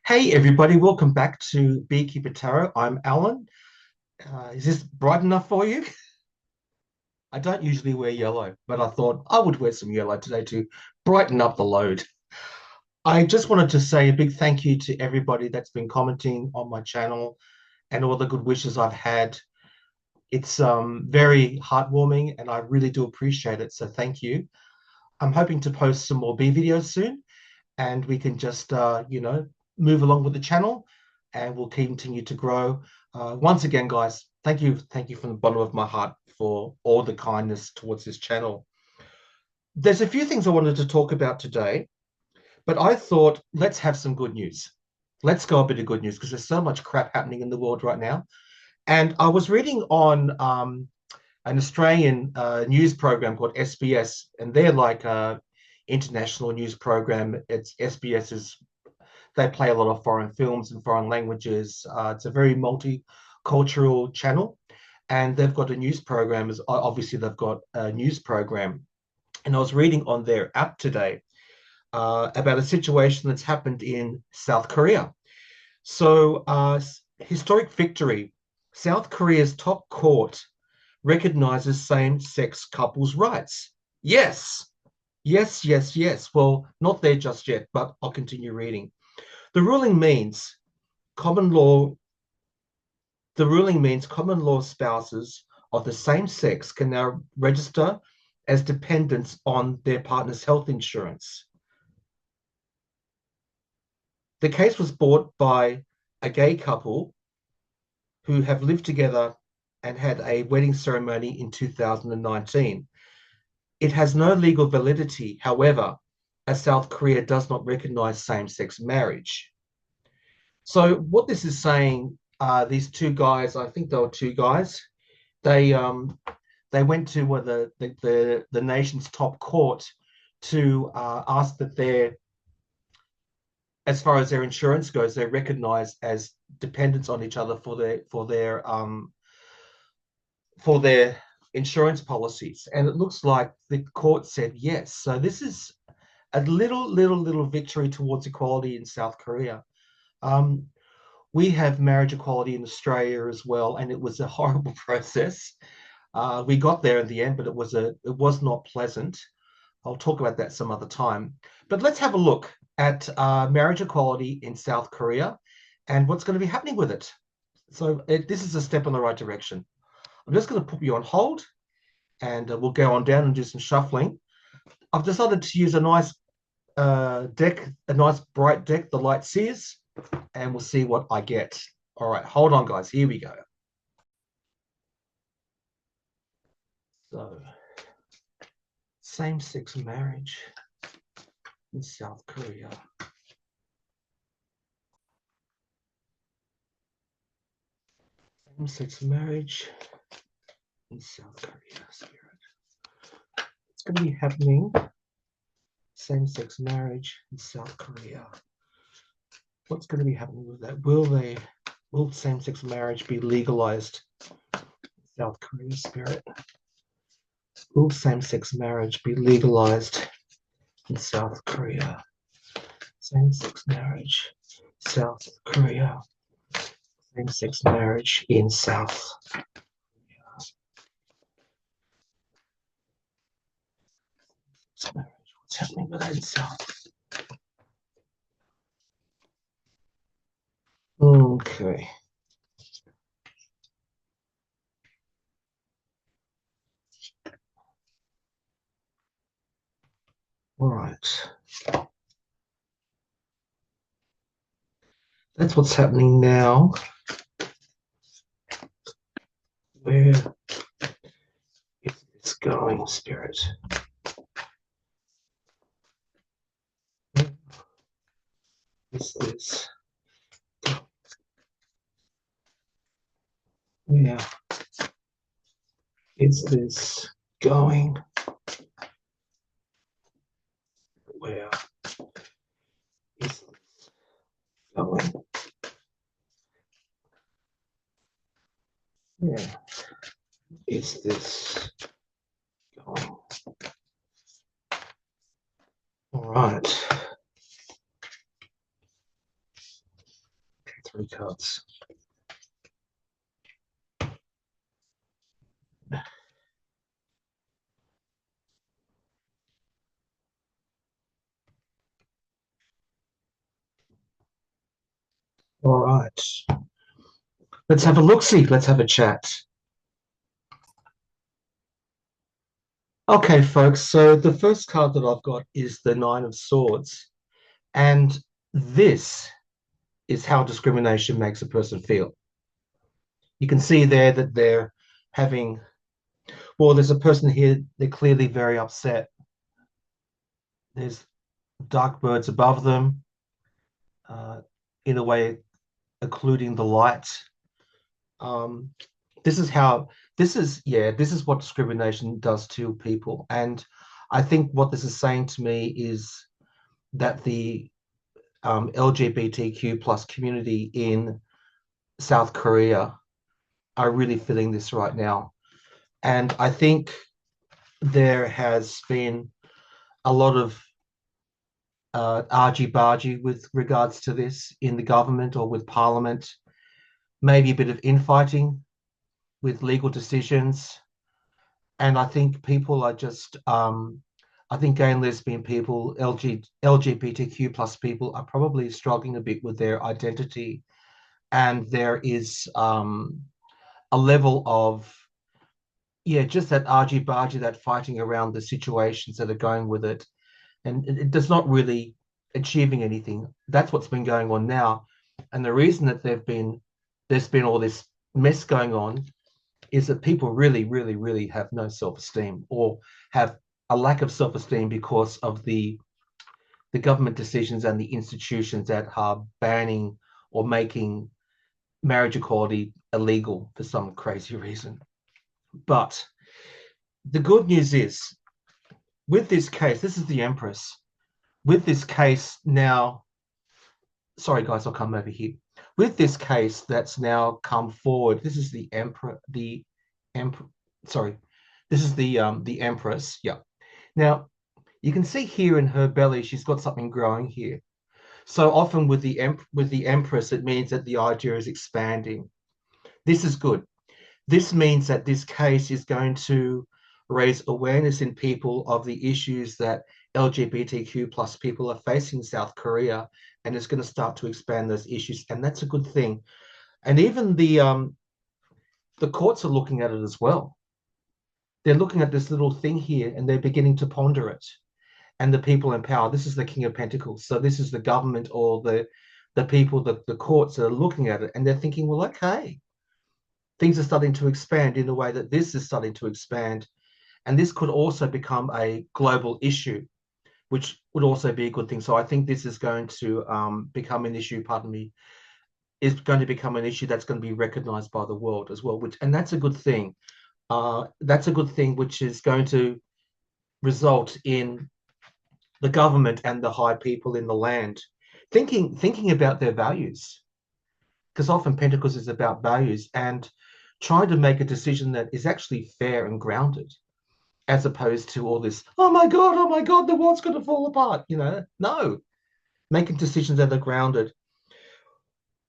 Hey everybody, welcome back to Beekeeper Tarot. I'm Alan. Is this bright enough for you? I don't usually wear yellow, but I thought I would wear some yellow today to brighten up the load. I just wanted to say a big thank you to everybody that's been commenting on my channel and all the good wishes I've had. It's very heartwarming and I really do appreciate it, so thank you. I'm hoping to post some more bee videos soon and we can just move along with the channel and we'll continue to grow. Once again, guys, thank you from the bottom of my heart for all the kindness towards this channel. There's a few things I wanted to talk about today, but I thought let's have some good news. Let's go a bit of good news because there's so much crap happening in the world right now. And I was reading on an Australian news program called SBS, and they're like a international news program. It's SBS, they play a lot of foreign films and foreign languages. It's a very multicultural channel, and they've got a news program. Obviously, they've got a news program, and I was reading on their app today about a situation that's happened in South Korea. So, historic victory. South Korea's top court recognizes same-sex couples' rights. Yes, yes, yes, yes. Well, not there just yet, but I'll continue reading. The ruling means common law. The ruling means common law spouses of the same sex can now register as dependents on their partner's health insurance. The case was brought by a gay couple who have lived together and had a wedding ceremony in 2019. It has no legal validity, however, as South Korea does not recognize same-sex marriage. So what this is saying, these two guys, I think they were two guys, they went to the nation's top court to ask that as far as their insurance goes, they're recognized as dependents on each other for their insurance policies. And it looks like the court said yes. So this is a little victory towards equality in South Korea. We have marriage equality in Australia as well, and it was a horrible process. We got there in the end, but it was not pleasant. I'll talk about that some other time. But let's have a look at marriage equality in South Korea and what's going to be happening with it. So this is a step in the right direction. I'm just going to put you on hold, and we'll go on down and do some shuffling. I've decided to use a nice deck, a nice bright deck, the Light Seers, and we'll see what I get. All right, hold on, guys. Here we go. So, same-sex marriage in South Korea. Same-sex marriage in South Korea, Spirit. It's going to be happening. Same-sex marriage in South Korea. What's going to be happening with that? Will same-sex marriage be legalized in South Korea, Spirit? Will same-sex marriage be legalized in South Korea? Same-sex marriage, South Korea. Same-sex marriage in South Korea. Marriage. What's happening with that in South? Okay. All right. That's what's happening now. Where is this going, Spirit? Where is this? Where is this going? Where is this going? Where is this going? All right. Three cards. All right. Let's have a look-see. Let's have a chat. Okay, folks. So the first card that I've got is the Nine of Swords. And this is how discrimination makes a person feel. You can see there that they're having, well, there's a person here, they're clearly very upset. There's dark birds above them, in a way, occluding the light. Um, this is how, this is what discrimination does to people. And I think what this is saying to me is that the LGBTQ plus community in South Korea are really feeling this right now. And I think there has been a lot of argy-bargy with regards to this in the government or with parliament, maybe a bit of infighting with legal decisions. And I think people are just, I think gay and lesbian people, LGBTQ plus people are probably struggling a bit with their identity. And there is a level of, yeah, just that argy-bargy, that fighting around the situations that are going with it. And it does not really achieving anything. That's what's been going on now. And the reason that there's been all this mess going on is that people really, really, really have no self-esteem or have a lack of self-esteem because of the government decisions and the institutions that are banning or making marriage equality illegal for some crazy reason. But the good news is, with this case, this is the Empress. With this case now, sorry guys, I'll come over here. With this case that's now come forward, this is the Emperor, sorry, this is the Empress. Yeah. Now you can see here in her belly, she's got something growing here. So often with the Empress, it means that the idea is expanding. This is good. This means that this case is going to raise awareness in people of the issues that LGBTQ plus people are facing in South Korea, and it's going to start to expand those issues, and that's a good thing. And even the courts are looking at it as well. They're looking at this little thing here, and they're beginning to ponder it. And the people in power, this is the King of Pentacles, so this is the government or the people, the courts that are looking at it, and they're thinking, well, okay, things are starting to expand in a way that this is starting to expand. And this could also become a global issue, which would also be a good thing. So I think this is going to become an issue, pardon me, is going to become an issue that's going to be recognized by the world as well, and that's a good thing. That's a good thing, which is going to result in the government and the high people in the land thinking about their values, because often Pentacles is about values and trying to make a decision that is actually fair and grounded, as opposed to all this, oh my God, the world's going to fall apart. No, making decisions that are grounded.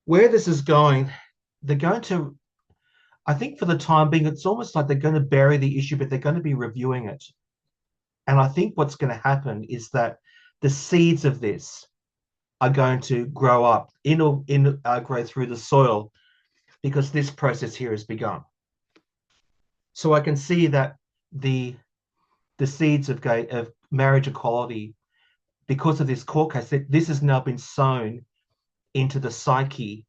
Where this is going, they're going to, I think for the time being, it's almost like they're going to bury the issue, but they're going to be reviewing it. And I think what's going to happen is that the seeds of this are going to grow up, grow through the soil, because this process here has begun. So I can see that the seeds of marriage equality, because of this court case, this has now been sown into the psyche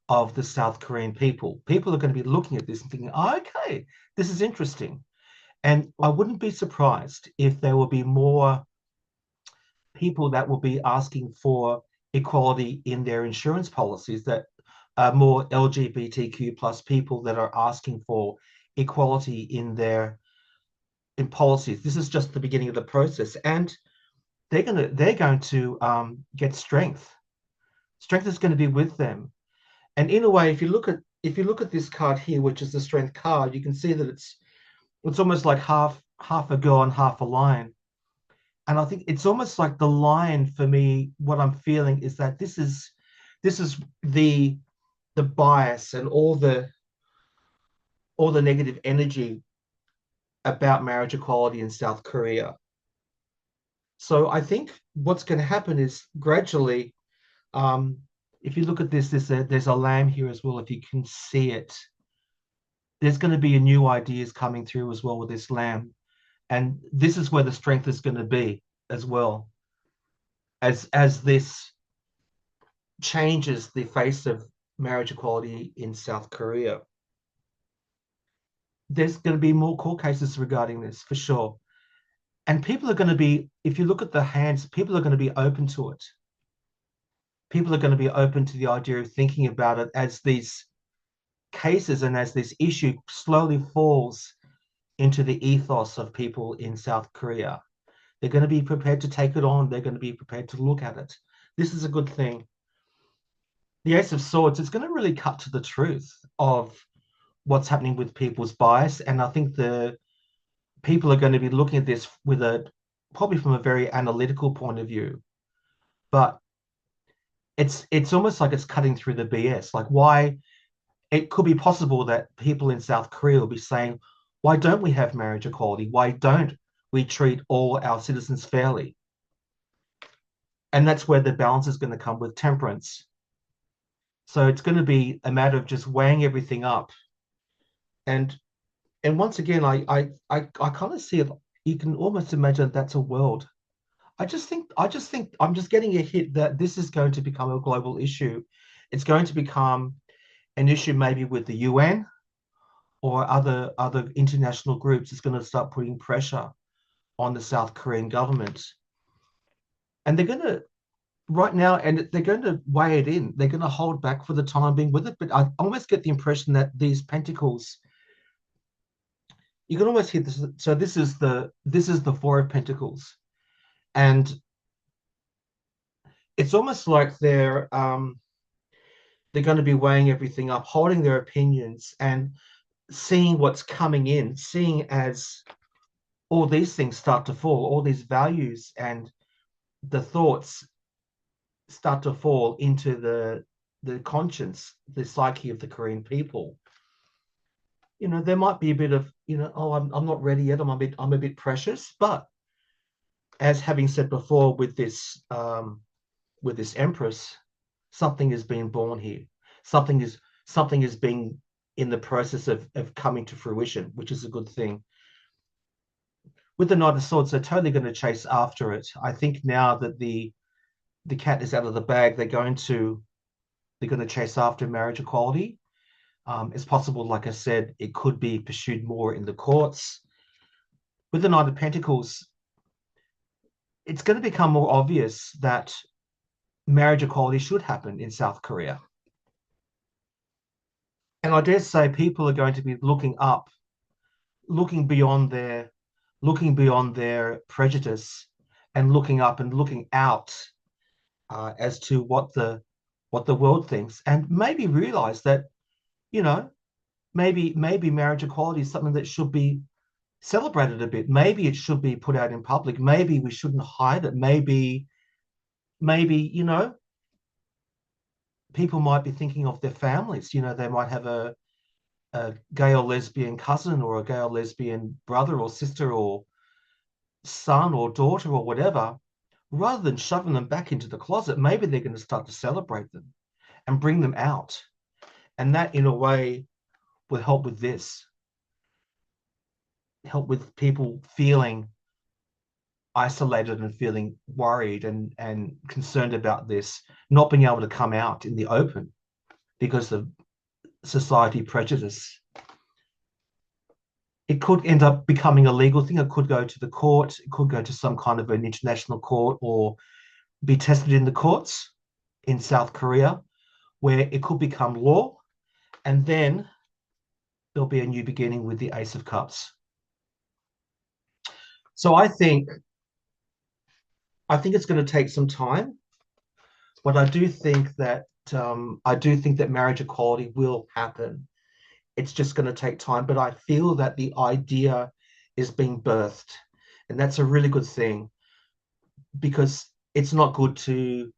of the South Korean people. People are going to be looking at this and thinking, oh, okay, this is interesting. And I wouldn't be surprised if there will be more people that will be asking for equality in their insurance policies, that are more LGBTQ plus people that are asking for equality in policies. This is just the beginning of the process, and they're going to get strength. Strength is going to be with them, and in a way, if you look at this card here, which is the Strength card, you can see that it's almost like half a girl and half a lion. And I think it's almost like the lion for me. What I'm feeling is that this is the the bias and all the negative energy about marriage equality in South Korea. So I think what's going to happen is gradually, um, if you look at this, there's a lamb here as well. If you can see it, there's going to be a new ideas coming through as well with this lamb, and this is where the strength is going to be as well as this changes the face of marriage equality in South Korea. There's going to be more court cases regarding this for sure. And people are going to be, if you look at the hands, people are going to be open to it. People are going to be open to the idea of thinking about it as these cases and as this issue slowly falls into the ethos of people in South Korea. They're going to be prepared to take it on. They're going to be prepared to look at it. This is a good thing. The Ace of Swords is going to really cut to the truth of what's happening with people's bias. And I think the people are going to be looking at this with a probably from a very analytical point of view. But it's almost like it's cutting through the BS. Like why it could be possible that people in South Korea will be saying, why don't we have marriage equality? Why don't we treat all our citizens fairly? And that's where the balance is going to come with temperance. So it's going to be a matter of just weighing everything up. And and once again, I kind of see it. You can almost imagine that's a world. I just think I'm just getting a hit that this is going to become a global issue. It's going to become an issue maybe with the UN or other international groups. It's going to start putting pressure on the South Korean government, and they're going to right now, and they're going to weigh it in. They're going to hold back for the time being with it. But I almost get the impression that these pentacles, you can almost hear this. So this is the Four of Pentacles, and it's almost like they're going to be weighing everything up, holding their opinions, and seeing what's coming in, seeing as all these things start to fall, all these values and the thoughts start to fall into the conscience, the psyche of the Korean people. There might be a bit of, oh, I'm not ready yet. I'm a bit precious, but as having said before, with this Empress, something is being born here. Something is being in the process of coming to fruition, which is a good thing. With the Knight of Swords, they're totally going to chase after it. I think now that the cat is out of the bag, they're going to chase after marriage equality. It's possible, like I said, it could be pursued more in the courts. With the Knight of Pentacles, it's going to become more obvious that marriage equality should happen in South Korea. And I dare say people are going to be looking up, looking beyond their prejudice, and looking up and looking out as to what the world thinks, and maybe realize that you know maybe marriage equality is something that should be celebrated a bit. Maybe it should be put out in public. Maybe we shouldn't hide it. Maybe people might be thinking of their families. They might have a gay or lesbian cousin or a gay or lesbian brother or sister or son or daughter or whatever. Rather than shoving them back into the closet, maybe they're going to start to celebrate them and bring them out. And that, in a way, will help with this, help with people feeling isolated and feeling worried and concerned about this, not being able to come out in the open because of society prejudice. It could end up becoming a legal thing. It could go to the court. It could go to some kind of an international court or be tested in the courts in South Korea, where it could become law. And then there'll be a new beginning with the Ace of Cups. So I think it's going to take some time, but I do think that marriage equality will happen. It's just going to take time, but I feel that the idea is being birthed, and that's a really good thing because it's not good to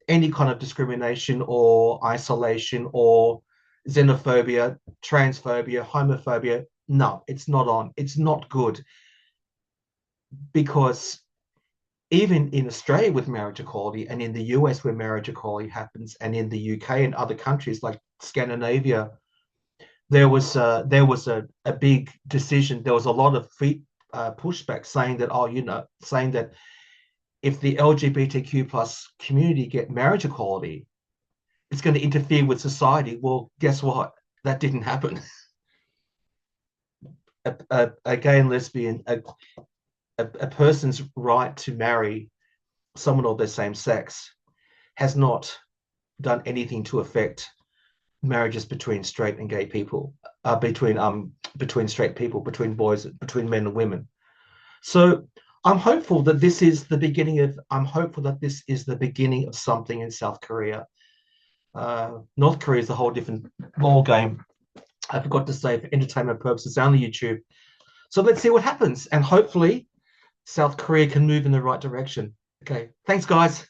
any kind of discrimination or isolation or xenophobia, transphobia, homophobia. No, it's not on. It's not good, because even in Australia with marriage equality, and in the US where marriage equality happens, and in the UK and other countries like Scandinavia, there was a big decision. There was a lot of pushback saying that, saying that if the LGBTQ plus community get marriage equality, it's going to interfere with society. Well, guess what? That didn't happen. A gay and lesbian, a person's right to marry someone of their same sex has not done anything to affect marriages between straight and gay people, between straight people, between boys, between men and women. So I'm hopeful that this is the beginning of something in South Korea. North Korea is a whole different ball game. I forgot to say, for entertainment purposes, only YouTube. So let's see what happens, and hopefully South Korea can move in the right direction. Okay, thanks, guys.